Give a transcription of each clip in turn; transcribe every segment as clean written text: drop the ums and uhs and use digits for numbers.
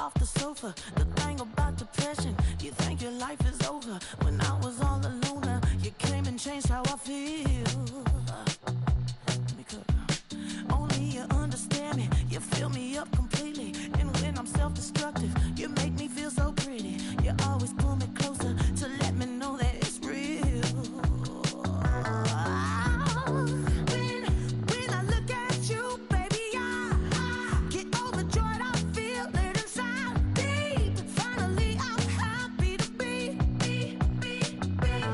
off the sofa. The thing about depression, you think your life is over. When I was all alone, you came and changed how I feel. Let me cook. Only you understand me, you fill me up completely. And when I'm self-destructive, you make me feel so pretty. You always pull me closer to let me know that it's real. When I look at you, baby, I get overjoyed. I feel it inside deep. Finally, I'm happy to be.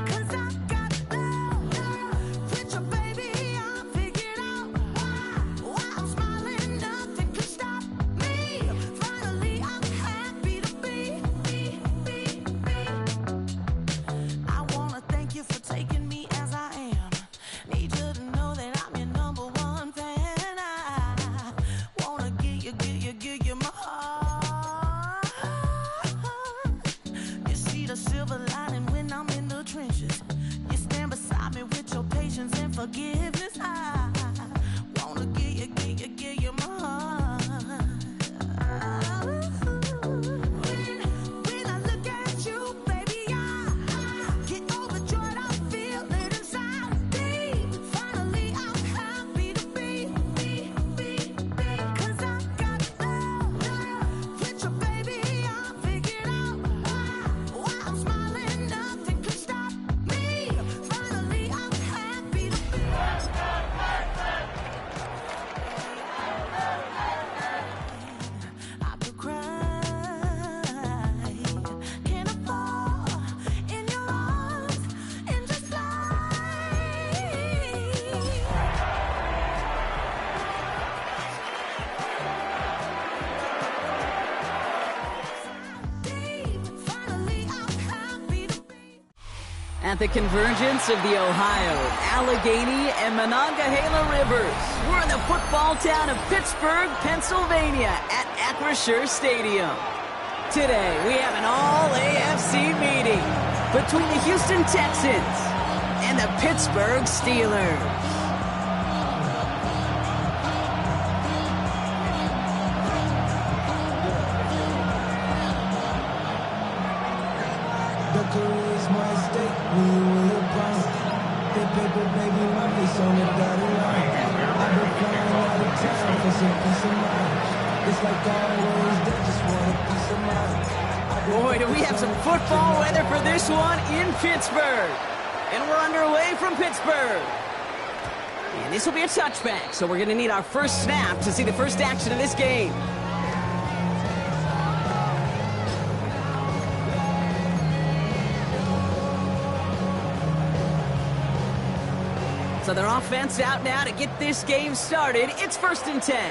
'Cause I got love with your baby. I figured out why I'm smiling. Nothing can stop me. Finally, I'm happy to be. I wanna thank you for taking me as I am. Need you to know that I'm your number one fan. I wanna give you my heart. You see the silver lining when I'm in the trenches. You stand beside me with your patience and forgiveness. I wanna give you my heart. When I look at you, baby, I get overjoyed. I feel it inside deep. Finally, I'm happy to be. 'Cause I got love with your baby. I figured out why I'm smiling. Nothing can stop me. Finally, I'm happy to be. I could cry. Can I fall in your arms and just fly? Finally, I'm happy to be. At the convergence of the Ohio, Allegheny, and Monongahela rivers, we're in the football town of Pittsburgh, Pennsylvania at Acrisure Stadium. Today, we have an all-AFC meeting between the Houston Texans and the Pittsburgh Steelers. The career is my stake, we will promise. The paper, baby, my face on the dotted line. I've been flying out of town for some peace of mind. It's like always, they just want a piece of mind. Boy, do we have some football weather for this one in Pittsburgh. And we're underway from Pittsburgh. And this will be a touchback, so we're going to need our first snap to see the first action of this game. So their offense out now to get this game started. It's 1st and 10.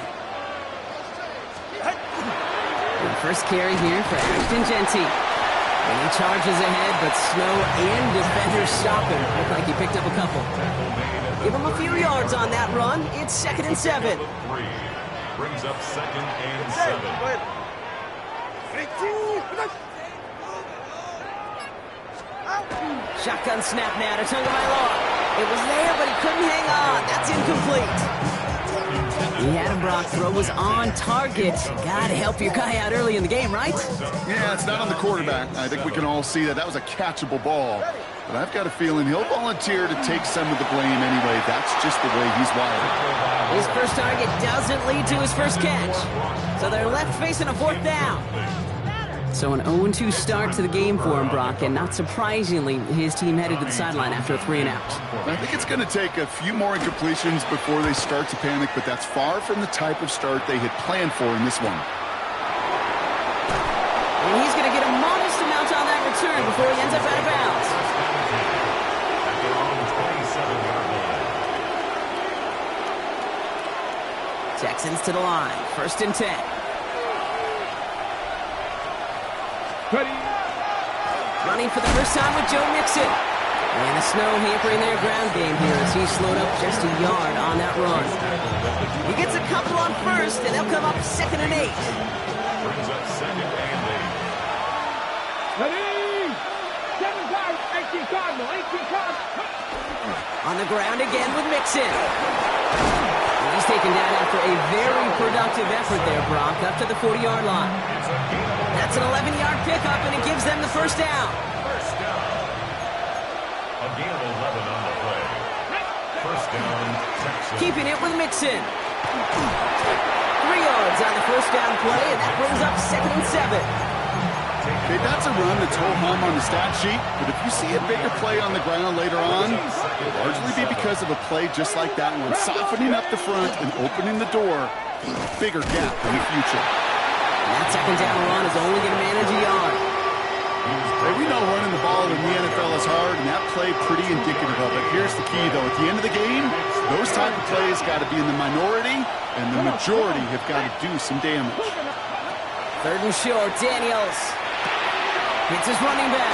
And first carry here for Ashton Genty. And he charges ahead, but Snow and defenders stop him. Looked like he picked up a couple. Give him a few yards on that run. It's 2nd and 7. Brings up 2nd and 7. Shotgun snap now to Tagovailoa. It was there, but he couldn't hang on. That's incomplete. He had him, Brock. Throw was on target. Gotta help your guy out early in the game, right? Yeah, it's not on the quarterback. I think we can all see that was a catchable ball. But I've got a feeling he'll volunteer to take some of the blame anyway. That's just the way he's wired. His first target doesn't lead to his first catch. So they're left facing a 4th down. So an 0-2 start to the game for him, Brock, and not surprisingly, his team headed to the sideline after a 3-and-out. I think it's going to take a few more incompletions before they start to panic, but that's far from the type of start they had planned for in this one. And he's going to get a modest amount on that return before he ends up out of bounds. Texans to the line, 1st and 10. Running for the first time with Joe Mixon. And the Snow hampering their ground game here as he slowed up just a yard on that run. He gets a couple on first, and they'll come up 2nd and 8. Brings up 2nd and 8. On the ground again with Mixon. He's taken down after a very productive effort there, Brock, up to the 40-yard line. That's an 11-yard pickup, and it gives them the first down. First down. A gain of 11 on the play. First down, Texans. Keeping it with Mixon. 3 yards on the first down play, and that brings up 2nd and 7. Okay, that's a run that's ho-hum on the stat sheet, but if you see a bigger play on the ground later on, it'll largely be because of a play just like that one, softening up the front and opening the door for a bigger gap in the future. And that second down run is only going to manage a yard. Hey, we know running the ball in the NFL is hard, and that play pretty indicative of it. Here's the key, though. At the end of the game, those type of plays got to be in the minority, and the majority have got to do some damage. 3rd and short, Daniels. It's his running back.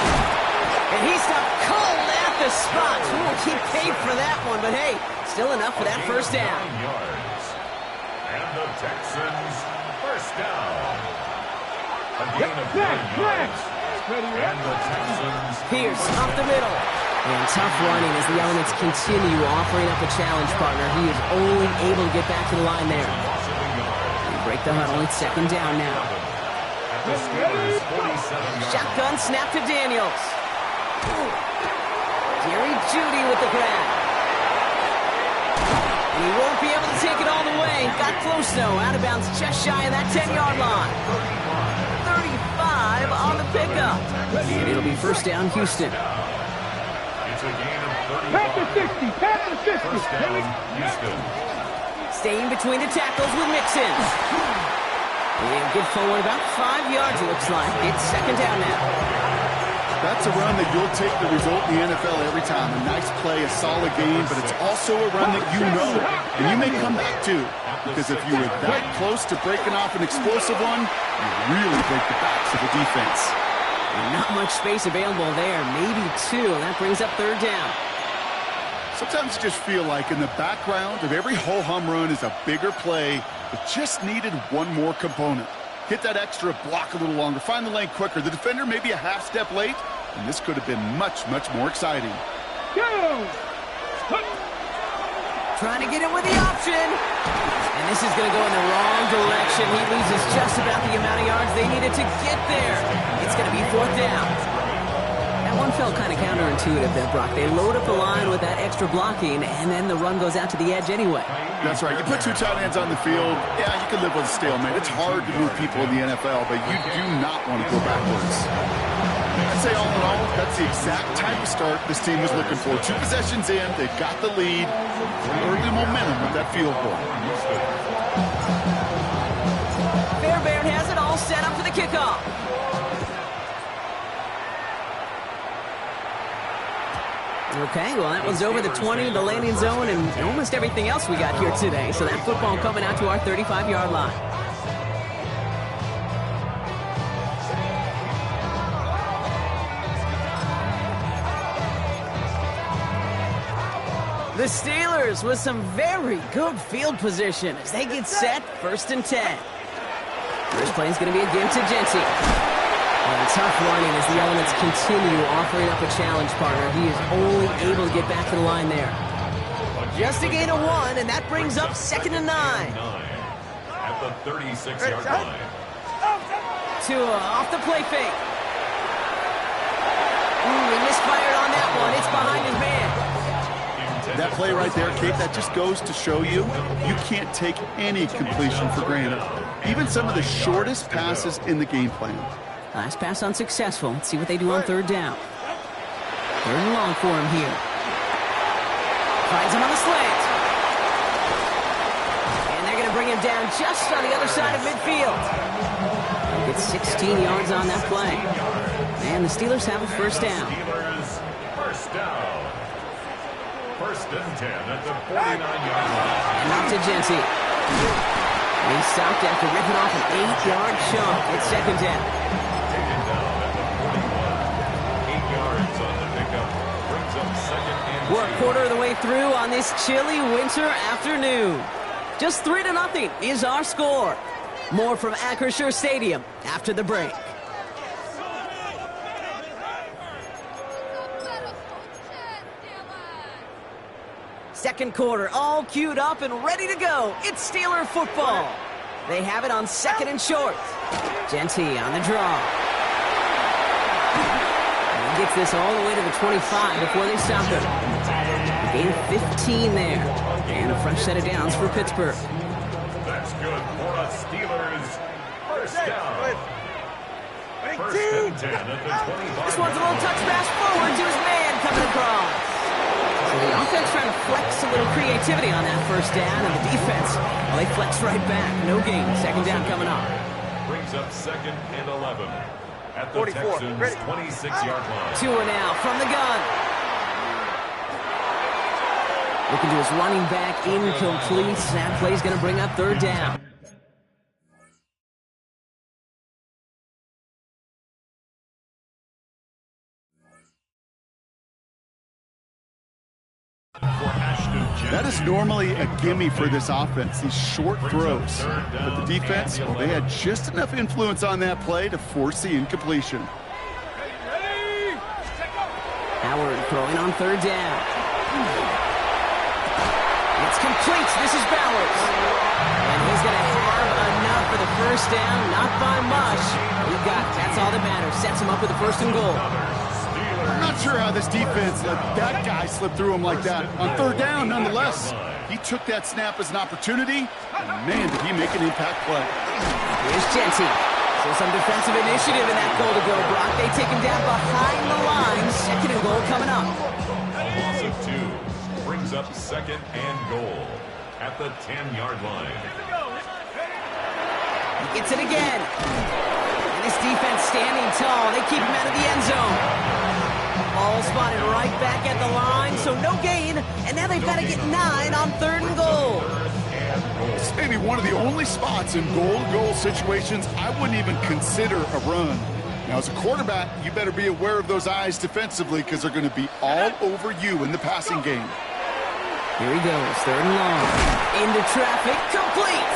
And he stopped cold at the spot. Who will keep paid for that one? But hey, still enough for that first down. Yards. And the Texans first down. A gain of 9 yards. And the Texans. Pierce off the middle. And tough running as the Elements continue offering up a challenge partner. He is only able to get back to the line there. They break the huddle. It's 2nd down now. The Steelers 47 yards. Shotgun snap to Daniels. Jerry Jeudy with the grab. And he won't be able to take it all the way. Got close, though. Out of bounds just shy of that 10-yard line. 35 on the pickup. And it'll be first down, Houston. It's a gain of 35. First down, Houston. Staying between the tackles with Mixon. And good forward about 5 yards, it looks like. It's 2nd down now. That's a run that you'll take the result in the NFL every time. A nice play, a solid game, but it's also a run that you know, and you may come back to. Because if you were that close to breaking off an explosive one, you really break the backs of the defense. And not much space available there. Maybe 2. That brings up 3rd down. Sometimes you just feel like in the background of every ho-hum run is a bigger play that just needed one more component. Hit that extra block a little longer, find the lane quicker. The defender may be a half step late, and this could have been much, much more exciting. Trying to get him with the option. And this is going to go in the wrong direction. He loses just about the amount of yards they needed to get there. It's going to be 4th down. That one felt kind of counterintuitive there, Brock. They load up the line with that extra blocking, and then the run goes out to the edge anyway. That's right. You put 2 tight ends on the field, yeah, you can live with a stalemate. It's hard to move people in the NFL, but you do not want to go backwards. I'd say all in all, that's the exact type of start this team was looking for. 2 possessions in, they've got the lead, early momentum with that field goal. Fairbairn has it all set up for the kickoff. Okay, well, that was over the 20, the landing zone, and almost everything else we got here today. So that football coming out to our 35-yard line. The Steelers with some very good field position as they get set, 1st and 10. First play is going to be again to Genty. And tough running as the Elements continue offering up a challenge partner. He is only able to get back to the line there. Just a gain of 1, and that brings up 2nd and 9. At the 36-yard line. Tua off the play fake. He misfired on that one. It's behind his man. That play right there, Kate, that just goes to show you, you can't take any completion for granted. Even some of the shortest passes in the game plan. Last pass unsuccessful. Let's see what they do on 3rd down. 3rd and long for him here. Finds him on the slant. And they're going to bring him down just on the other side of midfield. It's 16 yards on that play. And the Steelers have a first down. Steelers first down. 1st and 10 at the 49-yard line. And out to Genty. He stopped after ripping off an 8-yard chunk. It's 2nd down. Taken down at the 41. 8 yards on the pickup. Brings up 2nd and 2. We're a quarter of the way through on this chilly winter afternoon. Just 3-0 is our score. More from Acrisure Stadium after the break. Second quarter, all queued up and ready to go. It's Steeler football. They have it on 2nd and short. Genty on the draw. And he gets this all the way to the 25 before they stop him. Gain of 15 there. And a fresh set of downs for Pittsburgh. That's good for a Steelers first down. First and 10 at the 25. This one's a little touch pass forward to his man coming across. So the offense trying to flex a little creativity on that first down, and the defense, well, they flex right back. No gain. Second down coming up. Brings up 2nd and 11 at the Texans' 26-yard line. Tua now from the gun. Looking to his running back, incomplete. That play's going to bring up 3rd down. That is normally a gimme for this offense, these short throws. But the defense, well, they had just enough influence on that play to force the incompletion. Howard throwing on 3rd down. It's complete. This is Bowers. And he's going to have enough for the first down. Not by much. He got it. That's all that matters. Sets him up with a 1st and goal. I'm not sure how this defense let that guy slip through him like that. On 3rd down, nonetheless, he took that snap as an opportunity, and man, did he make an impact play. Here's Genty. So some defensive initiative in that goal-to-go block. They take him down behind the line. 2nd and goal coming up. A loss of 2 brings up 2nd and goal at the 10-yard line. He gets it again. And this defense standing tall. They keep him out of the end zone. Ball spotted right back at the line, so no gain. And now they've got to get 9 on 3rd and goal. This may be one of the only spots in goal-to-goal situations I wouldn't even consider a run. Now, as a quarterback, you better be aware of those eyes defensively because they're going to be all over you in the passing game. Here he goes, 3rd and long. Into traffic, complete.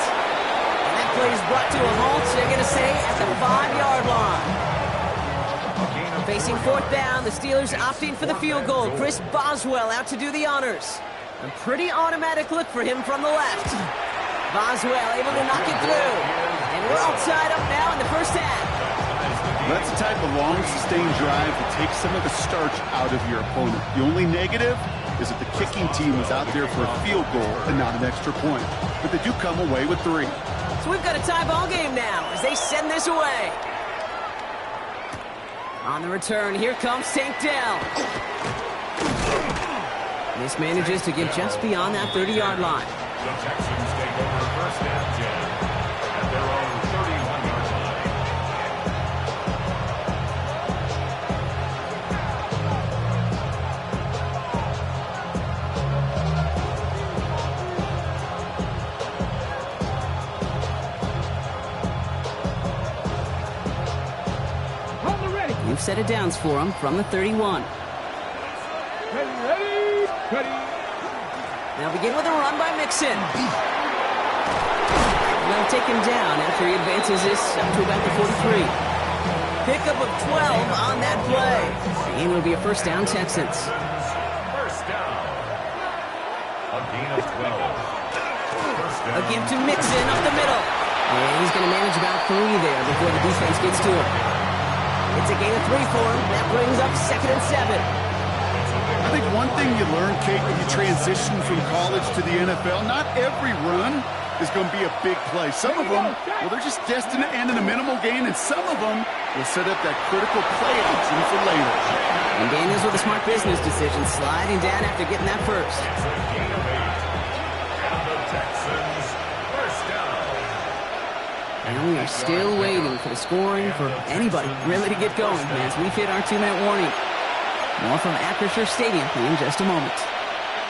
And that play is brought to a halt, so they're going to say at the 5-yard line. Facing 4th down, the Steelers opting for the field goal. Chris Boswell out to do the honors. A pretty automatic look for him from the left. Boswell able to knock it through. And we're all tied up now in the first half. That's the type of long, sustained drive that takes some of the starch out of your opponent. The only negative is that the kicking team is out there for a field goal and not an extra point. But they do come away with 3. So we've got a tie ball game now as they send this away. On the return, here comes Tank down. This manages to get just beyond that 30-yard line. The Texans take over 1st and 10 at their own 31-yard New set of downs for him from the 31. Now begin with a run by Mixon. They'll take him down after he advances this up to about the 43. Pickup of 12 on that play. And will be a 1st down, Texans. First down. A gain of 12. First down. A give to Mixon up the middle. And he's going to manage about 3 there before the defense gets to him. It's a gain of 3 for him. That brings up 2nd and 7. I think one thing you learn, Kate, when you transition from college to the NFL, not every run is going to be a big play. Some of them, well, they're just destined to end in a minimal gain, and some of them will set up that critical play action for later. And Daniels with a smart business decision, sliding down after getting that first. It's a gain of 8. And the Texans first down. And we are still waiting for the scoring for anybody really to get going as we've hit our 2-minute warning. More from Acrisure Stadium in just a moment.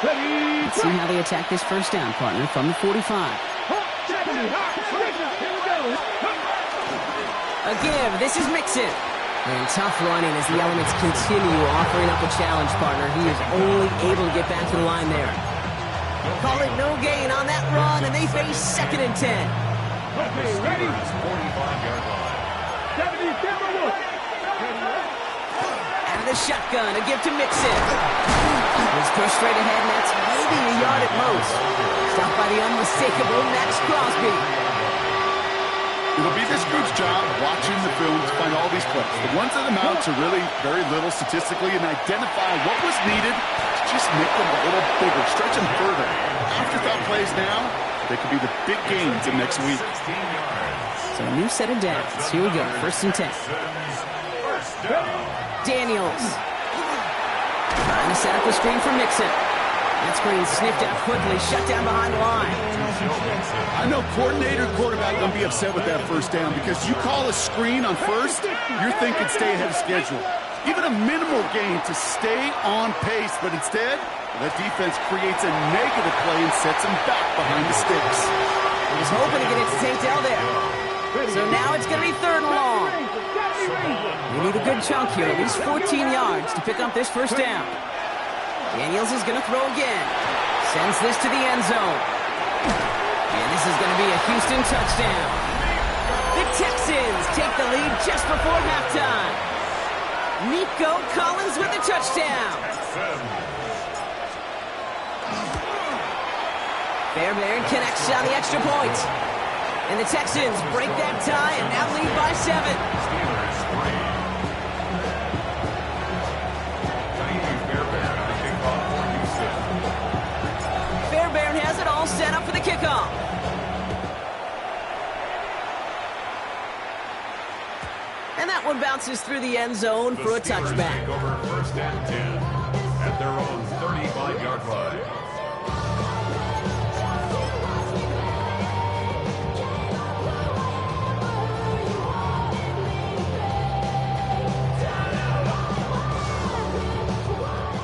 Let's see how they attack this first down, partner, from the 45. A give. This is Mixon. And tough running as the elements continue offering up a challenge, partner. He is only able to get back to the line there. Call it no gain on that run, and they face 2nd and 10. Okay, ready? 45-yard line. Out of the the shotgun, a give to Mixon. He's pushed straight ahead, and that's maybe a yard at most. Stopped by the unmistakable Max Crosby. It'll be this group's job watching the film to find all these plays. The ones that amount to really very little statistically and identify what was needed to just make them a little bigger, stretch them further. Afterthought plays now, they could be the big gains in next week. So a new set of downs. Here we go, 1st and 10. Daniels. Trying to set up the screen for Mixon. That screen sniffed out quickly, shut down behind the line. I know coordinator and quarterback going to be upset with that 1st down because you call a screen on 1st, you're thinking stay ahead of schedule. Even a minimal gain to stay on pace, but instead, that defense creates a negative play and sets them back behind the sticks. He was hoping to get it to Tay'Shaun there. So now it's going to be 3rd and long. We need a good chunk here, at least 14 yards to pick up this 1st down. Daniels is going to throw again. Sends this to the end zone. And this is going to be a Houston touchdown. The Texans take the lead just before halftime. Nico Collins with the touchdown. Fairbairn connects on the extra point. And the Texans break that tie and now lead by 7. Fairbairn has it all set up for the kickoff. And that one bounces through the end zone for a touchback. Over 1st and 10 at their own 35-yard line.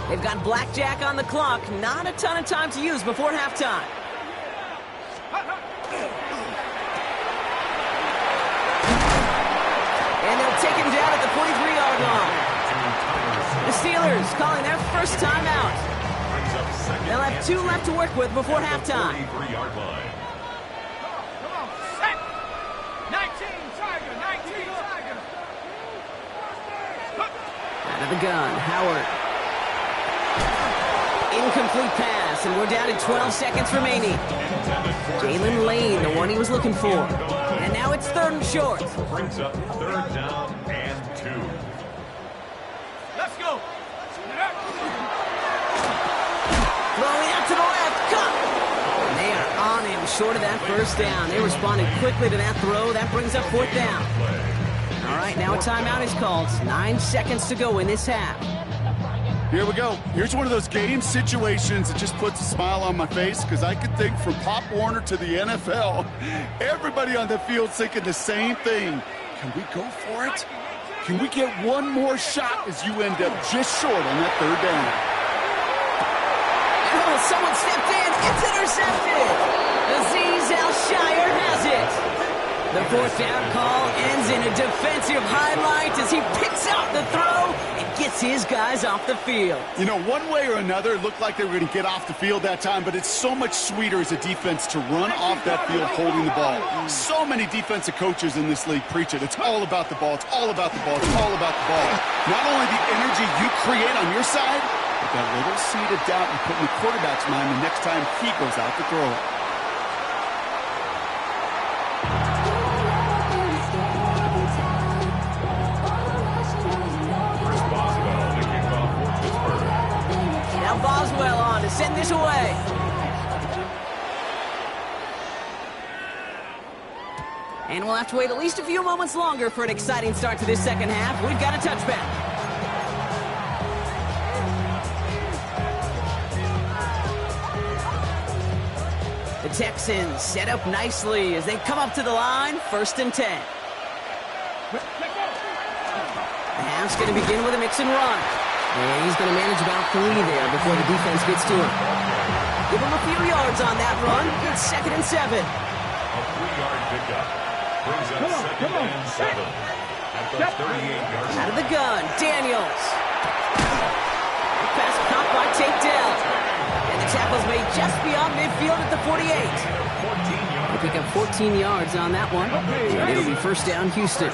They've got blackjack on the clock. Not a ton of time to use before halftime. And they'll take him down at the 43-yard line. The Steelers calling their 1st timeout. They'll have 2 left to work with before halftime. 43-yard line. Come on, set. 19, Tiger, 19, Tiger. Out of the gun, Howard. Incomplete pass, and we're down to 12 seconds remaining. Jalen Lane, the one he was looking for. And now it's 3rd and short. Brings up 3rd down and 2. Let's go. Throwing out to the left, caught. And they are on him short of that 1st down. They responded quickly to that throw. That brings up 4th down. All right, now a timeout is called. 9 seconds to go in this half. Here we go. Here's one of those game situations that just puts a smile on my face because I could think from Pop Warner to the NFL, everybody on the field thinking the same thing. Can we go for it? Can we get one more shot as you end up just short on that 3rd down? Oh, someone stepped in. It's intercepted. Azeez Al-Shire has it. The 4th down call ends in a defensive highlight as he picks out the throw and gets his guys off the field. You know, one way or another, it looked like they were going to get off the field that time, but it's so much sweeter as a defense to run off that field holding the ball. So many defensive coaches in this league preach it. It's all about the ball. It's all about the ball. It's all about the ball. Not only the energy you create on your side, but that little seed of doubt you put in the quarterback's mind the next time he goes out to throw it. Boswell on to send this away. And we'll have to wait at least a few moments longer for an exciting start to this 2nd half. We've got a touchback. The Texans set up nicely as they come up to the line, 1st and 10. The half's going to begin with a mix and run. And he's going to manage about 3 there before the defense gets to him. Give him a few yards on that run. It's 2nd and 7. A 3-yard pickup. Brings up 2nd and 7. At the 38-yard line. Out of the gun, Daniels. Pass caught by Tay'Shaun. And the tackle's made just beyond midfield at the 48. They pick up 14 yards on that one. And it'll be 1st down, Houston. A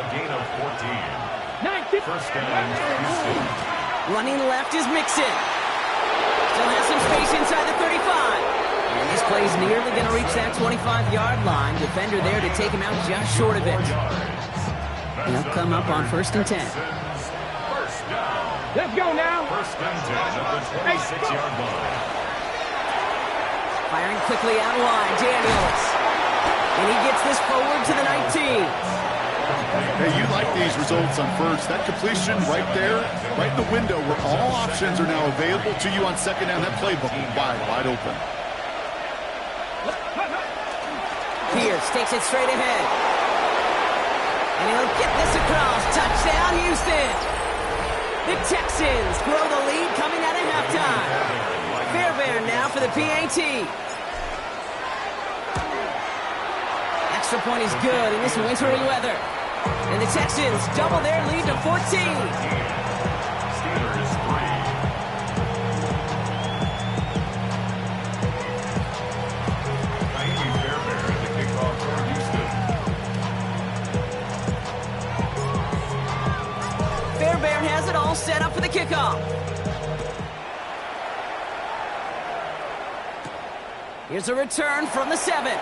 gain of 14. First down, Houston. Running left is Mixon. Still has some space inside the 35. And this play's nearly going to reach that 25-yard line. Defender there to take him out just short of it. And he'll come up on 1st and 10. First down. Let's go now. First and 10 at the 26-yard line. Firing quickly out wide, Daniels. And he gets this forward to the 19. Hey, you like these results on first. That completion right there, right in the window where all options are now available to you on second down. That playbook wide open. Pierce takes it straight ahead. And he'll get this across. Touchdown, Houston. The Texans grow the lead coming out of halftime. Fairbairn now for the PAT. Extra point is good in this wintry weather. And the Texans double their lead to 14. Steelers 3. Fairbairn at the kickoff for Houston. Fairbairn has it all set up for the kickoff. Here's a return from the 7.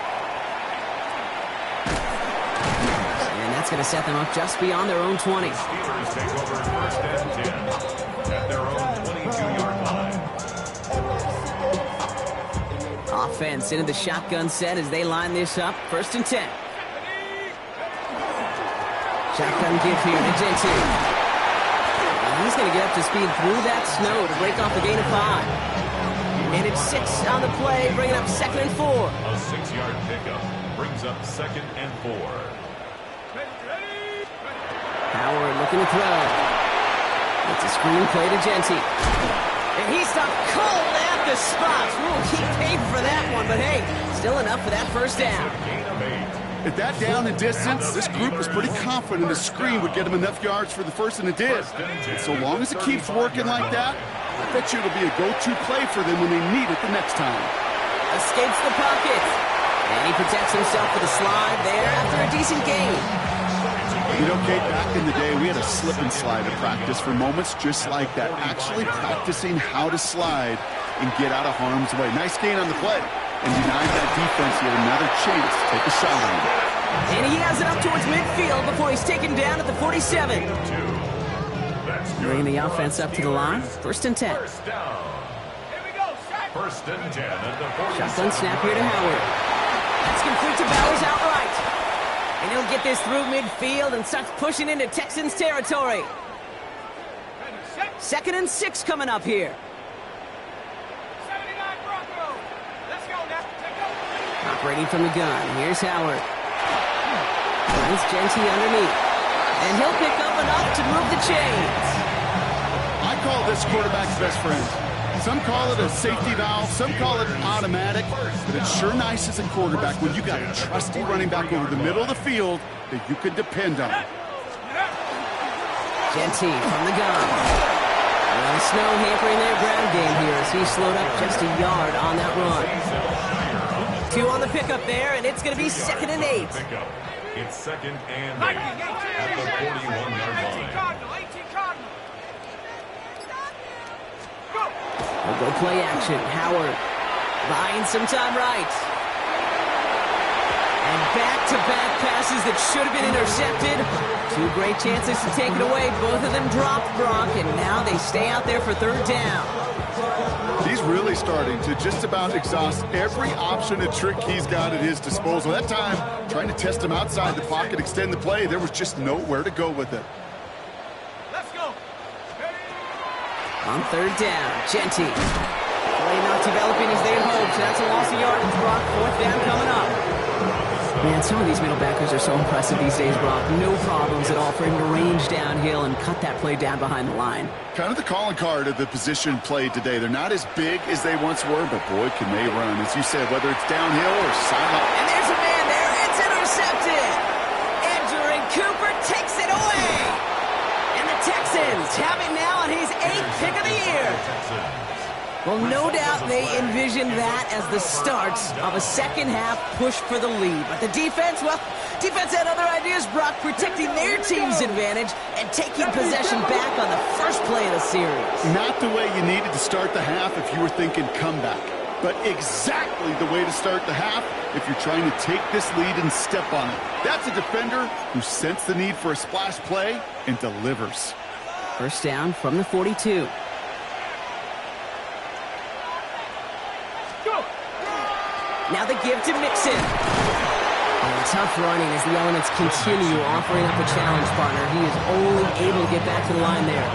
And that's going to set them up just beyond their own 20. Steelers take over first and 10 at their own 22-yard line. Offense into the shotgun set as they line this up. 1st and 10. Shotgun give here to Gentry. He's going to get up to speed through that snow to break off the gain of 5. And it's 6 on the play, bringing up 2nd and 4. A 6-yard pickup brings up 2nd and 4. Howard looking to throw. It's a screen play to Gentry. And he stopped cold at the spot. Ooh, he paid for that one, but hey, still enough for that first down. Gain of 8. At that down and distance, this group was pretty confident the screen would get them enough yards for the first, and it did. And so long as it keeps working like that, I bet you it'll be a go-to play for them when they need it the next time. Escapes the pocket. And he protects himself with a slide there after a decent gain. You know, Kate, back in the day, we had a slip and slide at practice for moments just like that. Actually practicing how to slide and get out of harm's way. Nice gain on the play. And denied that defense yet another chance to take a shot on him. And he has it up towards midfield before he's taken down at the 47. Bringing the offense up to the line. 1st and 10. First down. Here we go. Set. First and 10 at the 47. Shotgun snap here to Howard. That's complete to Bowers outright. And he'll get this through midfield and starts pushing into Texans territory. 2nd and 6 coming up here. 79 Broncos. Let's go now. Take over. Operating from the gun. Here's Howard. Finds Gentry underneath. And he'll pick up enough to move the chains. I call this quarterback's best friend. Some call it a safety valve, some call it automatic, but it's sure nice as a quarterback when you got a trusty running back over the middle of the field that you can depend on. Gentry from the gun. And the snow hampering their ground game here as he slowed up just a yard on that run. 2 on the pickup there, and it's going to be 2nd and 8. It's 2nd and 8 at the 41-yard line. 18 Cardinal. Go. We'll go play action. Howard buying some time right. And back-to-back passes that should have been intercepted. 2 great chances to take it away. Both of them dropped, Brock, and now they stay out there for 3rd down. He's really starting to just about exhaust every option and trick he's got at his disposal. That time, trying to test him outside the pocket, extend the play, there was just nowhere to go with it. Let's go. On 3rd down, Gentry. Play not developing as they had hoped. That's a loss of yardage, Brock. 4th down coming up. Man, some of these middle backers are so impressive these days, Brock. No problems at all for him to range downhill and cut that play down behind the line. Kind of the calling card of the position played today. They're not as big as they once were, but boy, can they run. As you said, whether it's downhill or sideline. And there's a man there. It's intercepted. Edgerrin Cooper takes it away. And the Texans have it now on his 8th pick of the year. Well, no doubt they envisioned that as the start of a second-half push for the lead. But the defense, well, defense had other ideas, Brock, protecting their team's advantage and taking possession back on the first play of the series. Not the way you needed to start the half if you were thinking comeback, but exactly the way to start the half if you're trying to take this lead and step on it. That's a defender who sensed the need for a splash play and delivers. First down from the 42. Now the give to Mixon. And tough running as the elements continue offering up a challenge partner. He is only able to get back to the line there.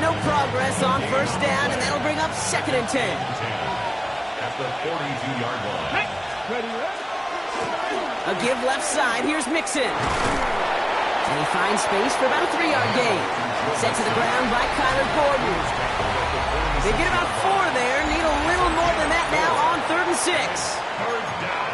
No progress on first down, and that'll bring up 2nd and 10. At the 42-yard line. A give left side. Here's Mixon. And he finds space for about a 3-yard gain. Sent to the ground by Kyler Gordon. They get about 4 there. Need a little more than that now on 3rd and 6. Third down.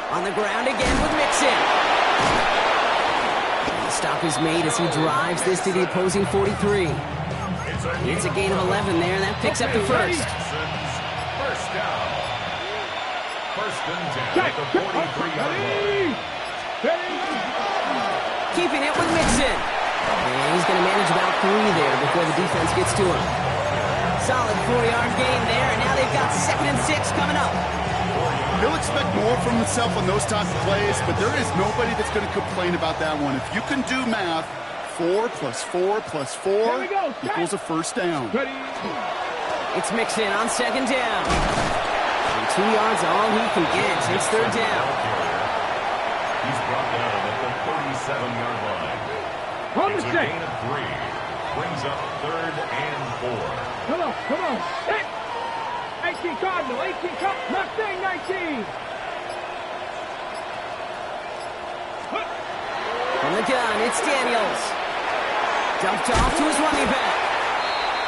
On the ground again with Mixon. The stop is made as he drives this to the opposing 43. It's a gain of 11 there, and that picks up the first. First down. First and 10 at the 43-yard line. Keeping it with Mixon. And he's going to manage about 3 there before the defense gets to him. Solid 4-yard gain there, and now they've got 2nd and 6 coming up. He'll expect more from himself on those type of plays, but there is nobody that's going to complain about that one. If you can do math, 4 plus 4 plus 4 equals a first down. It's Mixon on 2nd down. And 2 yards all he can get. It's 3rd down. He's brought down at the 37-yard line. It's a gain of 3. Brings up 3rd and 4. Come on. Hey. 18 Cardinal, 18 Cardinal, Mustang 19. From the gun, it's Daniels. Dumped off to his running back.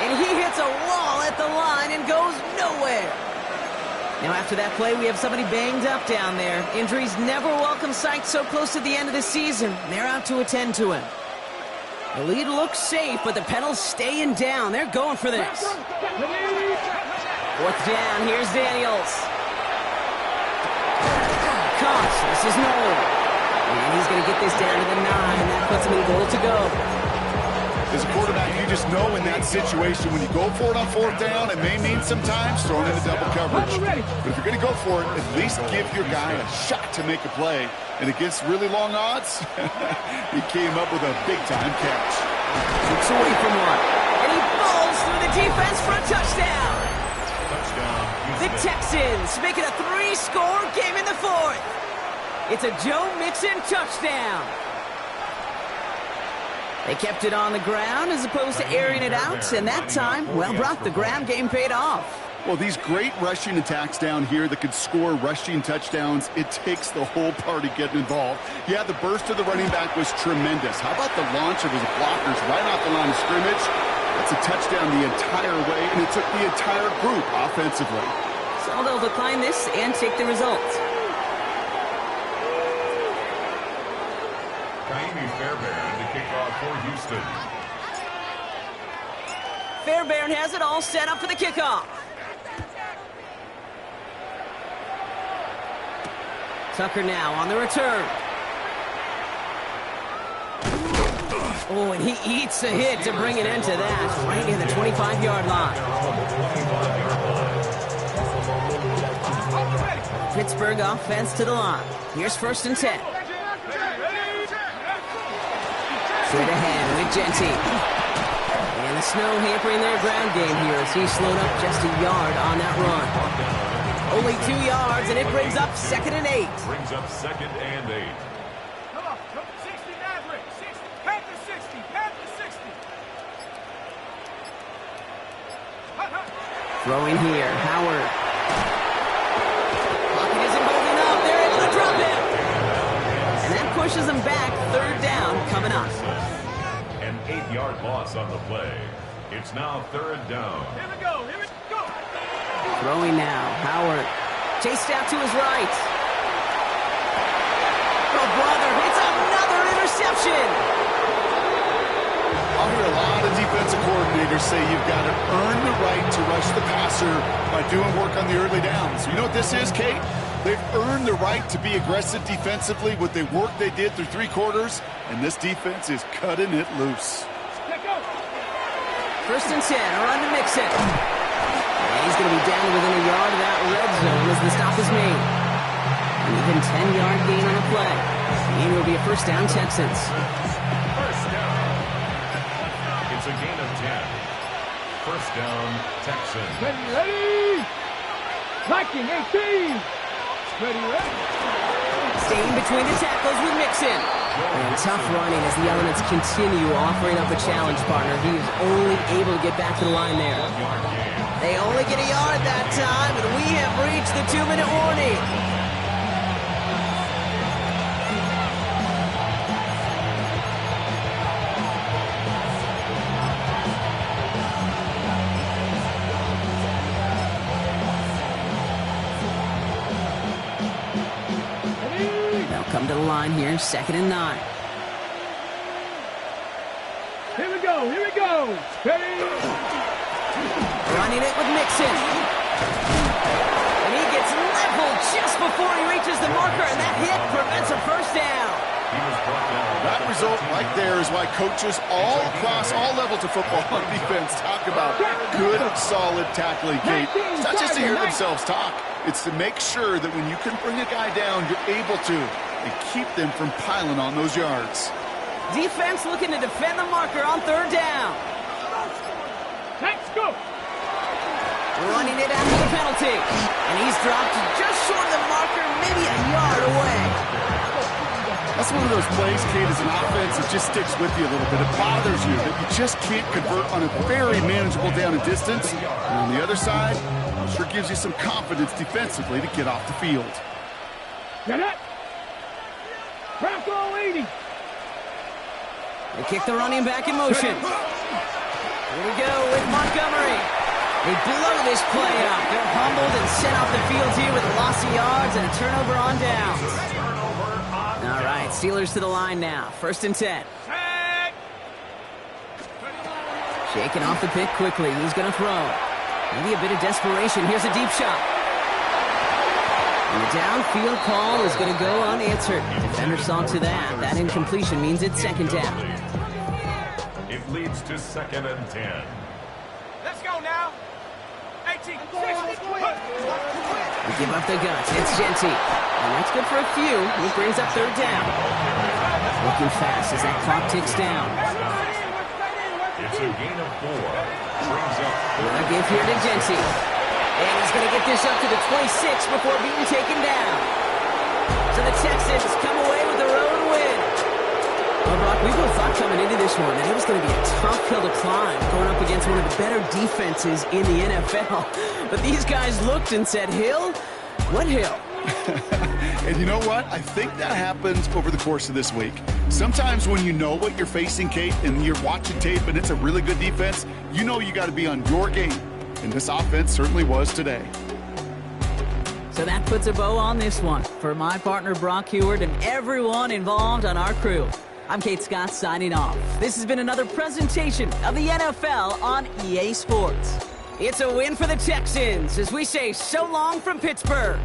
And he hits a wall at the line and goes nowhere. Now after that play, we have somebody banged up down there. Injuries never welcome sight so close to the end of the season. They're out to attend to him. The lead looks safe, but the Penals staying down. They're going for this. 4th down, here's Daniels. Cox, this is Noel. And he's going to get this down to the 9. That puts him in goal to go. As a quarterback, you just know in that situation, when you go for it on 4th down, it may mean sometimes throwing into double coverage. But if you're going to go for it, at least give your guy a shot to make a play. And against really long odds, he came up with a big-time catch. Looks away from one. And he falls through the defense for a touchdown. The Texans make it a 3-score game in the 4th. It's a Joe Mixon touchdown. They kept it on the ground as opposed to airing it out, and that time, well, Brock, the ground game paid off. Well, these great rushing attacks down here that could score rushing touchdowns, it takes the whole party getting involved. Yeah, the burst of the running back was tremendous. How about the launch of his blockers right off the line of scrimmage? That's a touchdown the entire way, and it took the entire group offensively. So they'll decline this and take the result. Fairbairn to kick off for Houston. Fairbairn has it all set up for the kickoff. Tucker now on the return. Oh, and he eats a hit to bring an end to that right in the 25-yard line. Pittsburgh offense to the line. Here's 1st and 10. Straight ahead with Genty. And the snow hampering their ground game here as he slowed up just a yard on that run. Only 2 yards, and it brings up 2nd and 8. Brings up 2nd and 8. Come on. 60 Maverick. 60. Panther 60. Panther 60. Throwing here. Howard. Pocket isn't holding up. They're able to drop him. And that push pushes them back. Third down coming up. An 8-yard loss on the play. It's now third down. Here we go. Throwing now. Howard. Chased out to his right. Oh, brother. It's another interception. I'll hear a lot of defensive coordinators say you've got to earn the right to rush the passer by doing work on the early downs. You know what this is, Kate? They've earned the right to be aggressive defensively with the work they did through 3 quarters, and this defense is cutting it loose. First and 10, a run to Mixon. And he's going to be down within a yard of that red zone as the stop is made. An even 10-yard gain on the play. And it will be a first down, Texans. First down. It's a gain of 10. First down, Texans. Ready. Liking 18. Ready. Staying between the tackles with Mixon. And tough running as the elements continue offering up a challenge, partner. He is only able to get back to the line there. They only get a yard that time, and we have reached the 2-minute warning. Come to the line here, 2nd and 9. Here we go. Ready. Running it with Mixon. And he gets leveled just before he reaches the marker, and that hit prevents a first down. That result right there is why coaches all across all levels of football on defense talk about good, solid tackling, Kate. It's not just to hear themselves talk. It's to make sure that when you can bring a guy down, you're able to, and keep them from piling on those yards. Defense looking to defend the marker on 3rd down. Let's go. Running it after the penalty. And he's dropped just short of the marker, maybe a yard away. That's one of those plays, Kate, as an offense that just sticks with you a little bit. It bothers you that you just can't convert on a very manageable down and distance. And on the other side, it sure gives you some confidence defensively to get off the field. Get it. Bronco 80. They kick the running back in motion. Here we go with Montgomery. They blow this play up. They're humbled and sent off the field here with a loss of yards and a turnover on downs. All right, Steelers to the line now. 1st and 10. Shaking off the pick quickly. He's going to throw. Maybe a bit of desperation. Here's a deep shot. And the downfield call is going to go unanswered. Defender saw to that. That incompletion means it's 2nd down. It leads to 2nd and 10. Let's go now. 18. We give up the guts. It's Genty. And that's good for a few. It brings up 3rd down. Looking fast as that clock ticks down. It's a gain of 4. Brings up A give here to Genty. And he's going to get this up to the 26 before being taken down. So the Texans come away with the road win. Well, Brock, we both thought coming into this one that it was going to be a tough hill to climb going up against one of the better defenses in the NFL. But these guys looked and said, Hill? What hill? And you know what? I think that happens over the course of this week. Sometimes when you know what you're facing, Kate, and you're watching tape and it's a really good defense, you know you got to be on your game. And this offense certainly was today. So that puts a bow on this one. For my partner, Brock Heward, and everyone involved on our crew, I'm Kate Scott signing off. This has been another presentation of the NFL on EA Sports. It's a win for the Texans as we say so long from Pittsburgh.